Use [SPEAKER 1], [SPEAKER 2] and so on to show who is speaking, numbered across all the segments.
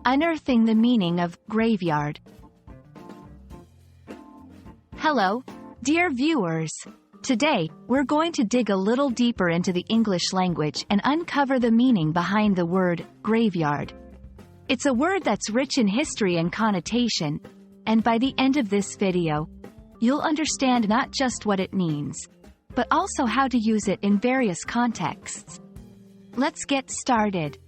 [SPEAKER 1] Unearthing the meaning of graveyard. Hello, dear viewers. Today, we're going to dig a little deeper into the English language and uncover the meaning behind the word graveyard. It's a word that's rich in history and connotation, and by the end of this video, you'll understand not just what it means, but also how to use it in various contexts. Let's get started.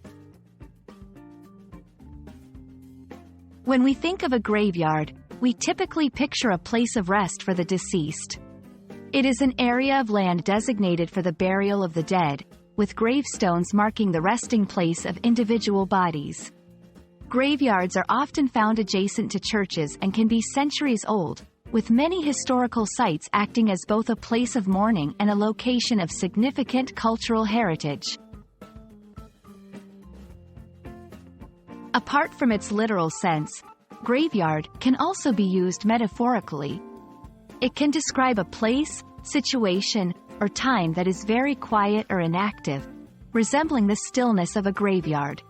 [SPEAKER 1] When we think of a graveyard, we typically picture a place of rest for the deceased. It is an area of land designated for the burial of the dead, with gravestones marking the resting place of individual bodies. Graveyards are often found adjacent to churches and can be centuries old, with many historical sites acting as both a place of mourning and a location of significant cultural heritage. Apart from its literal sense, graveyard can also be used metaphorically. It can describe a place, situation, or time that is very quiet or inactive, resembling the stillness of a graveyard.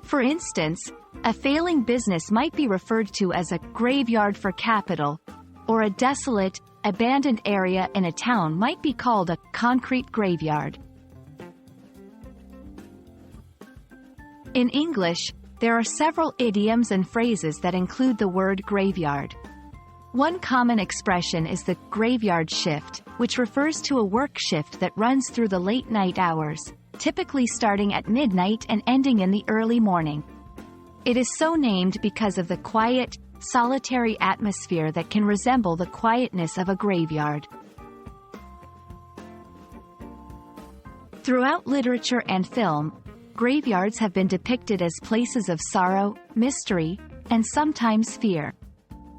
[SPEAKER 1] For instance, a failing business might be referred to as a graveyard for capital, or a desolate, abandoned area in a town might be called a concrete graveyard. In English, there are several idioms and phrases that include the word graveyard. One common expression is the graveyard shift, which refers to a work shift that runs through the late night hours, typically starting at midnight and ending in the early morning. It is so named because of the quiet, solitary atmosphere that can resemble the quietness of a graveyard. Throughout literature and film, graveyards have been depicted as places of sorrow, mystery, and sometimes fear.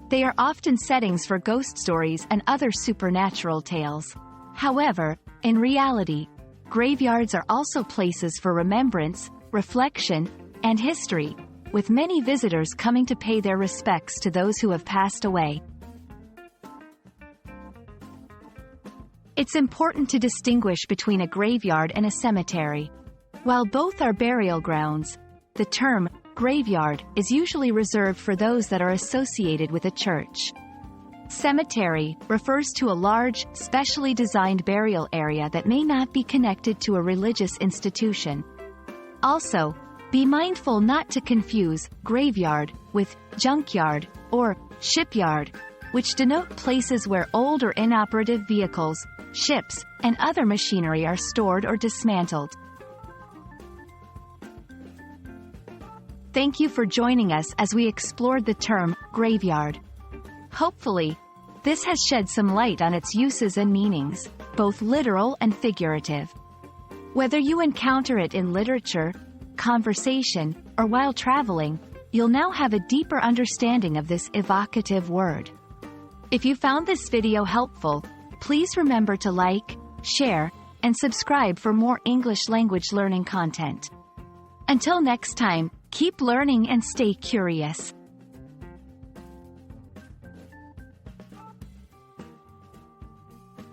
[SPEAKER 1] They are often settings for ghost stories and other supernatural tales. However, in reality, graveyards are also places for remembrance, reflection, and history, with many visitors coming to pay their respects to those who have passed away. It's important to distinguish between a graveyard and a cemetery. While both are burial grounds, the term graveyard is usually reserved for those that are associated with a church. Cemetery refers to a large, specially designed burial area that may not be connected to a religious institution. Also, be mindful not to confuse graveyard with junkyard or shipyard, which denote places where old or inoperative vehicles, ships, and other machinery are stored or dismantled. Thank you for joining us as we explored the term graveyard. Hopefully, this has shed some light on its uses and meanings, both literal and figurative. Whether you encounter it in literature, conversation, or while traveling, you'll now have a deeper understanding of this evocative word. If you found this video helpful, please remember to like, share, and subscribe for more English language learning content. Until next time, keep learning and stay curious.